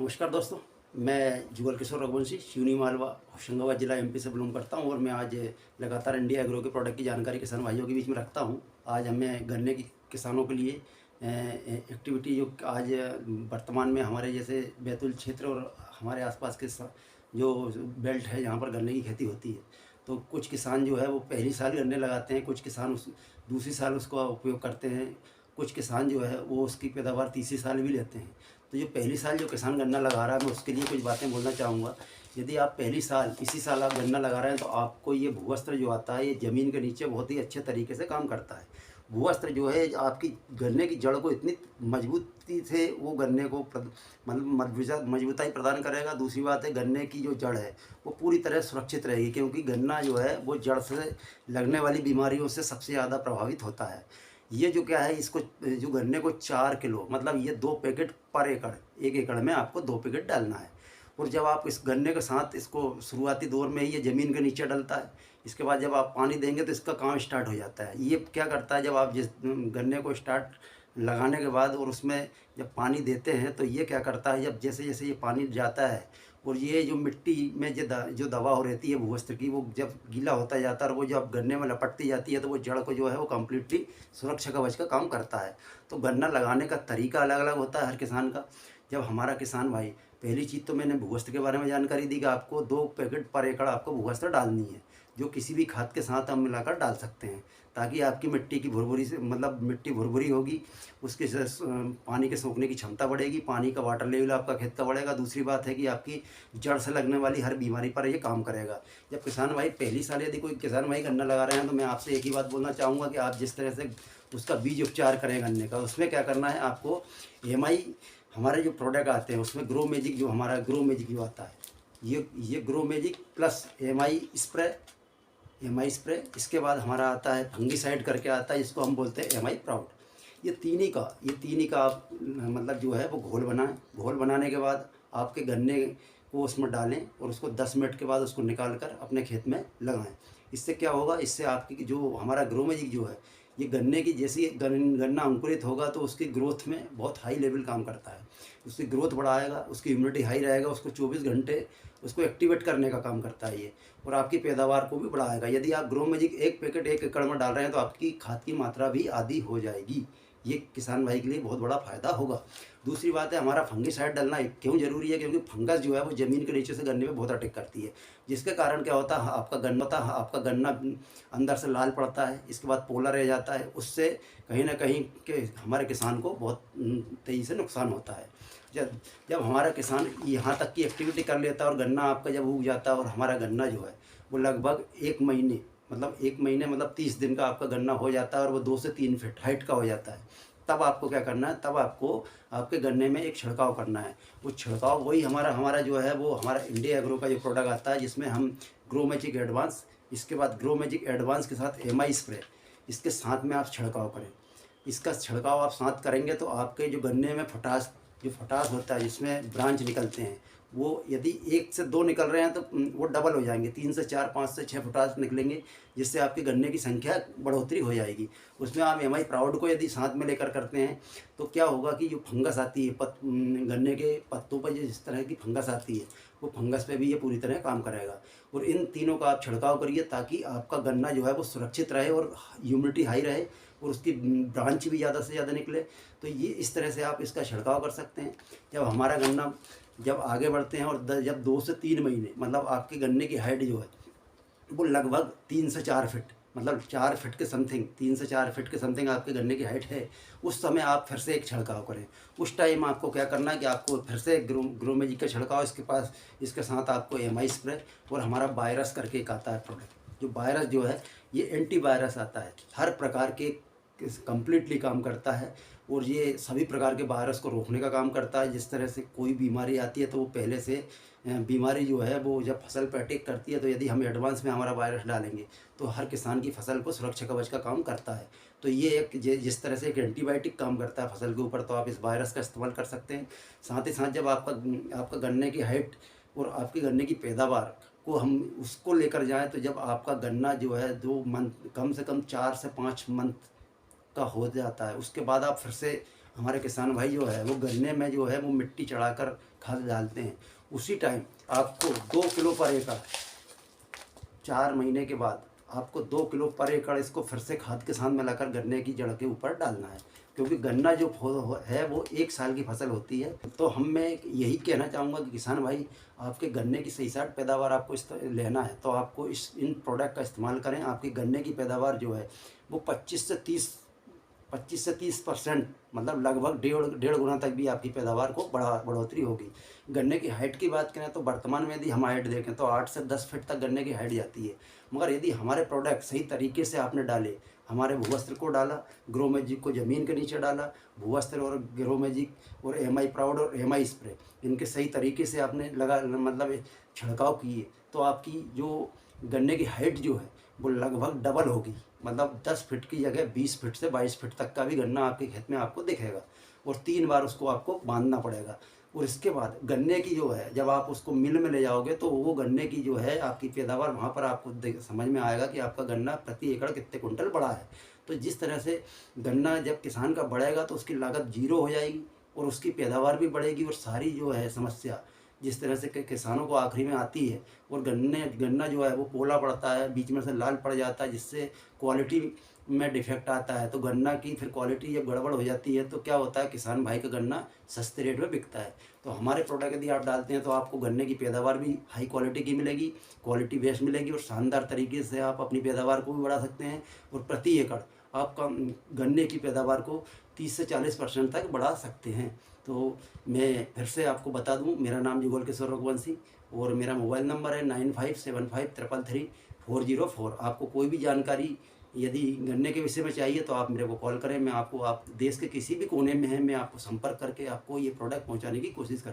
नमस्कार दोस्तों। मैं जुगल किशोर रघुवंशी सिवनी मालवा होशंगाबाद जिला एमपी से बिलोंग करता हूं और मैं आज लगातार इंडिया एग्रो के प्रोडक्ट की जानकारी किसान भाइयों के बीच में रखता हूं। आज हमें गन्ने की किसानों के लिए एक्टिविटी जो आज वर्तमान में हमारे जैसे बैतूल क्षेत्र और हमारे आसपास के जो बेल्ट है जहाँ पर गन्ने की खेती होती है, तो कुछ किसान जो है वो पहली साल गन्ने लगाते हैं, कुछ किसान उस दूसरी साल उसका उपयोग करते हैं, कुछ किसान जो है वो उसकी पैदावार तीसरी साल भी लेते हैं। तो जो पहली साल जो किसान गन्ना लगा रहा है, मैं उसके लिए कुछ बातें बोलना चाहूँगा। यदि आप पहली साल इसी साल आप गन्ना लगा रहे हैं तो आपको ये भूवस्त्र जो आता है ये ज़मीन के नीचे बहुत ही अच्छे तरीके से काम करता है। भूवस्त्र जो है आपकी गन्ने की जड़ को इतनी मजबूती से वो गन्ने को मतलब मजबूताई प्रदान करेगा। दूसरी बात है, गन्ने की जो जड़ है वो पूरी तरह सुरक्षित रहेगी, क्योंकि गन्ना जो है वो जड़ से लगने वाली बीमारियों से सबसे ज़्यादा प्रभावित होता है। ये जो क्या है, इसको जो गन्ने को 4 किलो मतलब ये 2 पैकेट पर एकड़, 1 एकड़ में आपको 2 पैकेट डालना है। और जब आप इस गन्ने के साथ इसको शुरुआती दौर में ही ये ज़मीन के नीचे डलता है, इसके बाद जब आप पानी देंगे तो इसका काम स्टार्ट हो जाता है। ये क्या करता है, जब आप जिस गन्ने को स्टार्ट लगाने के बाद और उसमें जब पानी देते हैं तो ये क्या करता है, जब जैसे जैसे ये पानी जाता है और ये जो मिट्टी में जो दवा हो रहती है भूवस्त्र की, वो जब गीला होता जाता है और वो जब गन्ने में लपटती जाती है तो वो जड़ को जो है वो कम्प्लीटली सुरक्षा कवच का काम करता है। तो गन्ना लगाने का तरीका अलग अलग होता है हर किसान का। जब हमारा किसान भाई, पहली चीज़ तो मैंने भूवस्त्र के बारे में जानकारी दी कि आपको 2 पैकेट पर एकड़ आपको भूवस्त्र डालनी है, जो किसी भी खाद के साथ हम मिलाकर डाल सकते हैं, ताकि आपकी मिट्टी की भुरभुरी से मतलब मिट्टी भुरभुरी होगी, उसके पानी के सोखने की क्षमता बढ़ेगी, पानी का वाटर लेवल आपका खेत का बढ़ेगा। दूसरी बात है कि आपकी जड़ से लगने वाली हर बीमारी पर ये काम करेगा। जब किसान भाई पहली साल यदि कोई किसान भाई गन्ना लगा रहे हैं तो मैं आपसे एक ही बात बोलना चाहूँगा कि आप जिस तरह से उसका बीज उपचार करें गन्ने का, उसमें क्या करना है आपको, हमारे जो प्रोडक्ट आते हैं उसमें ग्रो मैजिक, जो हमारा ग्रो मैजिक जो आता है, ये ग्रो मैजिक प्लस एम आई स्प्रे, इसके बाद हमारा आता है फंगीसाइड करके आता है, जिसको हम बोलते हैं एम आई प्राउड। ये तीन ही का आप मतलब जो है वो घोल बनाएं। घोल बनाने के बाद आपके गन्ने को उसमें डालें और उसको 10 मिनट के बाद उसको निकाल कर अपने खेत में लगाएं। इससे क्या होगा, इससे आपकी जो हमारा ग्रो मैजिक जो है, ये गन्ने की जैसी गन्ना अंकुरित होगा तो उसकी ग्रोथ में बहुत हाई लेवल काम करता है, उसकी ग्रोथ बढ़ाएगा, उसकी इम्यूनिटी हाई रहेगा, उसको 24 घंटे उसको एक्टिवेट करने का काम करता है ये, और आपकी पैदावार को भी बढ़ाएगा। यदि आप ग्रो मैजिक 1 पैकेट 1 एकड़ में डाल रहे हैं तो आपकी खाद की मात्रा भी आधी हो जाएगी। ये किसान भाई के लिए बहुत बड़ा फ़ायदा होगा। दूसरी बात है, हमारा फंगीसाइड डालना क्यों ज़रूरी है, क्योंकि फंगस जो है वो ज़मीन के नीचे से गन्ने में बहुत अटैक करती है, जिसके कारण क्या होता है, आपका गन्ना अंदर से लाल पड़ता है, इसके बाद पोला रह जाता है। उससे कहीं ना कहीं के हमारे किसान को बहुत तेज़ी से नुकसान होता है। जब जब हमारा किसान यहाँ तक की एक्टिविटी कर लेता है और गन्ना आपका जब उग जाता है और हमारा गन्ना जो है वो लगभग 1 महीने मतलब 30 दिन का आपका गन्ना हो जाता है और वो 2 से 3 फीट हाइट का हो जाता है, तब आपको क्या करना है, तब आपको आपके गन्ने में एक छिड़काव करना है। वो छिड़काव वही हमारा जो है वो हमारा इंडिया एग्रो का जो प्रोडक्ट आता है, जिसमें हम ग्रो मैजिक एडवांस, इसके बाद ग्रो मैजिक एडवांस के साथ एम आई स्प्रे, इसके साथ में आप छिड़काव करें। इसका छिड़काव आप साथ करेंगे तो आपके जो गन्ने में फटास होता है, जिसमें ब्रांच निकलते हैं, वो यदि 1 से 2 निकल रहे हैं तो वो डबल हो जाएंगे, 3 से 4, 5 से 6 फटास निकलेंगे, जिससे आपके गन्ने की संख्या बढ़ोतरी हो जाएगी। उसमें आप एम आई प्राउड को यदि साथ में लेकर करते हैं तो क्या होगा कि जो फंगस आती है गन्ने के पत्तों पर, जिस तरह की फंगस आती है, वो फंगस पे भी ये पूरी तरह काम करेगा। और इन तीनों का आप छिड़काव करिए ताकि आपका गन्ना जो है वो सुरक्षित रहे और ह्यूमिडिटी हाई रहे और उसकी ब्रांच भी ज़्यादा से ज़्यादा निकले। तो ये इस तरह से आप इसका छिड़काव कर सकते हैं। जब हमारा गन्ना जब आगे बढ़ते हैं और जब 2 से 3 महीने मतलब आपके गन्ने की हाइट जो है वो लगभग 3 से 4 फिट, मतलब 4 फिट के समथिंग, 3 से 4 फिट के समथिंग आपके गन्ने की हाइट है, उस समय आप फिर से एक छिड़काव करें। उस टाइम आपको क्या करना है कि आपको फिर से ग्रो मैजिक का छिड़काव, इसके साथ आपको एम आई स्प्रे और हमारा वायरस करके एक आता है प्रोडक्ट, जो वायरस जो है ये एंटी वायरस आता है, हर प्रकार के कम्प्लीटली काम करता है और ये सभी प्रकार के वायरस को रोकने का काम करता है। जिस तरह से कोई बीमारी आती है तो वो पहले से बीमारी जो है वो जब फसल पर अटैक करती है, तो यदि हम एडवांस में हमारा वायरस डालेंगे तो हर किसान की फसल को सुरक्षा कवच का काम करता है। तो ये एक जिस तरह से एक एंटीबायोटिक काम करता है फसल के ऊपर, तो आप इस वायरस का इस्तेमाल कर सकते हैं। साथ ही साथ जब आपका गन्ने की हाइट और आपकी गन्ने की पैदावार को हम उसको लेकर जाएँ, तो जब आपका गन्ना जो है 2 मंथ, कम से कम 4 से 5 मंथ का हो जाता है, उसके बाद आप फिर से हमारे किसान भाई जो है वो गन्ने में जो है वो मिट्टी चढ़ाकर खाद डालते हैं, उसी टाइम आपको 2 किलो पर एकड़ 4 महीने के बाद आपको 2 किलो पर एकड़ इसको फिर से खाद के साथ मिलाकर गन्ने की जड़ के ऊपर डालना है, क्योंकि गन्ना जो है वो 1 साल की फसल होती है। तो मैं यही कहना चाहूँगा कि किसान भाई, आपके गन्ने की सही साठ पैदावार आपको लेना है तो आपको इन प्रोडक्ट का इस्तेमाल करें। आपकी गन्ने की पैदावार जो है वो 25 से 30% मतलब लगभग डेढ़ गुना तक भी आपकी पैदावार को बढ़ोतरी होगी। गन्ने की हाइट की बात करें तो वर्तमान में यदि हम हाइट देखें तो 8 से 10 फीट तक गन्ने की हाइट जाती है, मगर यदि हमारे प्रोडक्ट सही तरीके से आपने डाले, हमारे भूवस्त्र को डाला, ग्रो मैजिक को ज़मीन के नीचे डाला, भूवस्त्र और ग्रो मैजिक और एम आई प्राउड और एम आई स्प्रे इनके सही तरीके से आपने मतलब छिड़काव किए, तो आपकी जो गन्ने की हाइट जो है वो लगभग डबल होगी। मतलब 10 फीट की जगह 20 फीट से 22 फीट तक का भी गन्ना आपके खेत में आपको दिखेगा, और 3 बार उसको आपको बांधना पड़ेगा। और इसके बाद गन्ने की जो है, जब आप उसको मिल में ले जाओगे तो वो गन्ने की जो है आपकी पैदावार वहाँ पर आपको समझ में आएगा कि आपका गन्ना प्रति एकड़ कितने कुंटल बढ़ा है। तो जिस तरह से गन्ना जब किसान का बढ़ेगा तो उसकी लागत 0 हो जाएगी और उसकी पैदावार भी बढ़ेगी, और सारी जो है समस्या जिस तरह से किसानों को आखिरी में आती है, और गन्ना जो है वो पोला पड़ता है, बीच में से लाल पड़ जाता है, जिससे क्वालिटी में डिफेक्ट आता है। तो गन्ना की फिर क्वालिटी जब गड़बड़ हो जाती है तो क्या होता है, किसान भाई का गन्ना सस्ते रेट में बिकता है। तो हमारे प्रोडक्ट यदि आप डालते हैं तो आपको गन्ने की पैदावार भी हाई क्वालिटी की मिलेगी, क्वालिटी बेस्ड मिलेगी, और शानदार तरीके से आप अपनी पैदावार को भी बढ़ा सकते हैं, और प्रति एकड़ आपका गन्ने की पैदावार को 30 से 40% तक बढ़ा सकते हैं। तो मैं फिर से आपको बता दूं, मेरा नाम जुगल किशोर रघुवंशी और मेरा मोबाइल नंबर है 9575333404। आपको कोई भी जानकारी यदि गन्ने के विषय में चाहिए तो आप मेरे को कॉल करें। मैं आपको, आप देश के किसी भी कोने में हैं, मैं आपको संपर्क करके आपको ये प्रोडक्ट पहुंचाने की कोशिश